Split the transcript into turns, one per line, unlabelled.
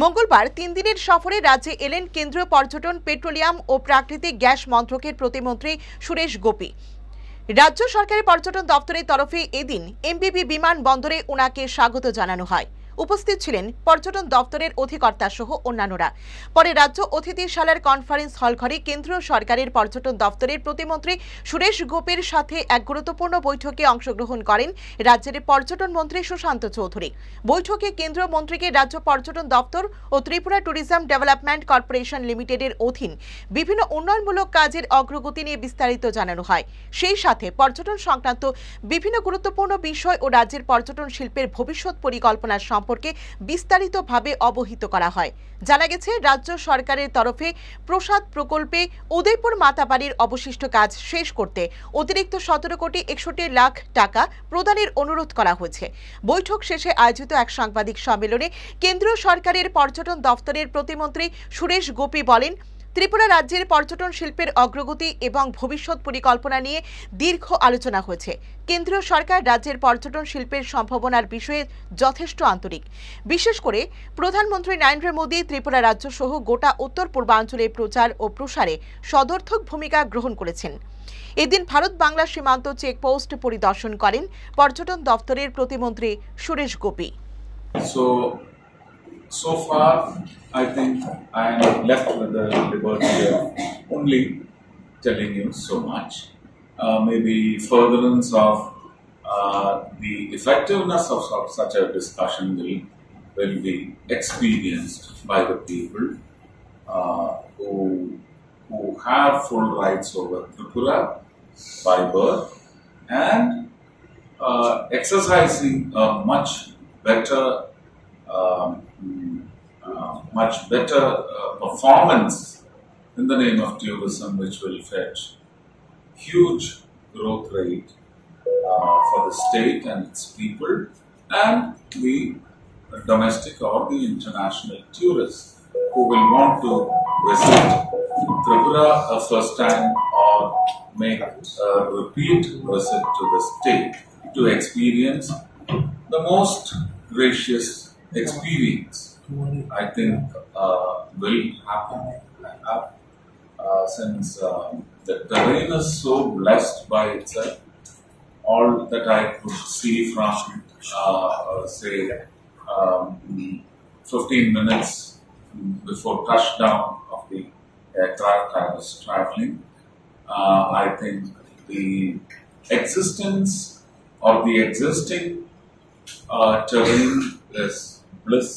মঙ্গলবার 3 দিনের সফরে রাজ্যে এলেন কেন্দ্রীয় পর্যটন, পেট্রোলিয়াম ও প্রাকৃতিক গ্যাস মন্ত্রকের প্রতিমন্ত্রী সুরেশ গোপী। রাজ্য সরকারের পর্যটন দপ্তরের তরফে এদিন এমবিবি বিমানবন্দরে ওনাকে স্বাগত জানানো হয়। উপস্থিত ছিলেন পর্যটন দপ্তরের অধিকর্তা সহ অন্যান্যরা। পরে রাজ্য অতিথিশালার কনফারেন্স হল ঘরে কেন্দ্রীয় সরকারের পর্যটন দপ্তরের প্রতিমন্ত্রী সুরেশ গোপীর সাথে এক গুরুত্বপূর্ণ বৈঠকে অংশগ্রহণ করেন রাজ্যের পর্যটন মন্ত্রী সুশান্ত চৌধুরী। বৈঠকে কেন্দ্রীয় মন্ত্রীকে রাজ্য পর্যটন দপ্তর ও ত্রিপুরা ট্যুরিজম ডেভেলপমেন্ট কর্পোরেশন লিমিটেডের অধীন বিভিন্ন উন্নয়নমূলক কাজের অগ্রগতি নিয়ে বিস্তারিত জানানো হয়। সেই সাথে পর্যটন সংক্রান্ত বিভিন্ন গুরুত্বপূর্ণ বিষয় ও রাজ্যের পর্যটন শিল্পের ভবিষ্যৎ পরিকল্পনা সম্পর্কে বিস্তারিতভাবে অবহিত করা হয়। জানা গেছে, রাজ্য সরকারের তরফে প্রসাদ প্রকল্পে উদয়পুর মাতাবাড়ির অবশিষ্ট কাজ শেষ করতে অতিরিক্ত 17,61,00,000 টাকা প্রদানের অনুরোধ করা হয়েছে। বৈঠক শেষে আয়োজিত এক সাংবাদিক সম্মেলনে কেন্দ্রীয় সরকারের পর্যটন দপ্তরের প্রতিমন্ত্রী সুরেশ গোপী বলেন, ত্রিপুরা রাজ্যের পর্যটন শিল্পের অগ্রগতি এবং ভবিষ্যৎ পরিকল্পনা নিয়ে দীর্ঘ আলোচনা হয়েছে। কেন্দ্রীয় সরকার রাজ্যের পর্যটন শিল্পের সম্ভাবনার বিষয়ে যথেষ্ট আন্তরিক। বিশেষ করে প্রধানমন্ত্রী নরেন্দ্র মোদী ত্রিপুরা রাজ্য সহ গোটা উত্তর পূর্বাঞ্চলে প্রচার ও প্রসারে সদর্থক ভূমিকা গ্রহণ করেছেন। এদিন ভারত বাংলা সীমান্ত চেকপোস্ট পরিদর্শন করেন পর্যটন দপ্তরের প্রতিমন্ত্রী Suresh Gopi.
So far, I think I am left with the liberty of only telling you so much. Maybe furtherance of the effectiveness of such a discussion will be experienced by the people who have full rights over Tripura by birth and exercising a much better performance in the name of tourism, which will fetch huge growth rate for the state and its people and the domestic or the international tourists who will want to visit Tripura a first time or make a repeat visit to the state to experience the most gracious experience. I think will happen. Since the terrain is so blessed by itself, all that I could see from say 15 minutes before touchdown of the aircraft I was traveling, I think the existence or the existing terrain is bliss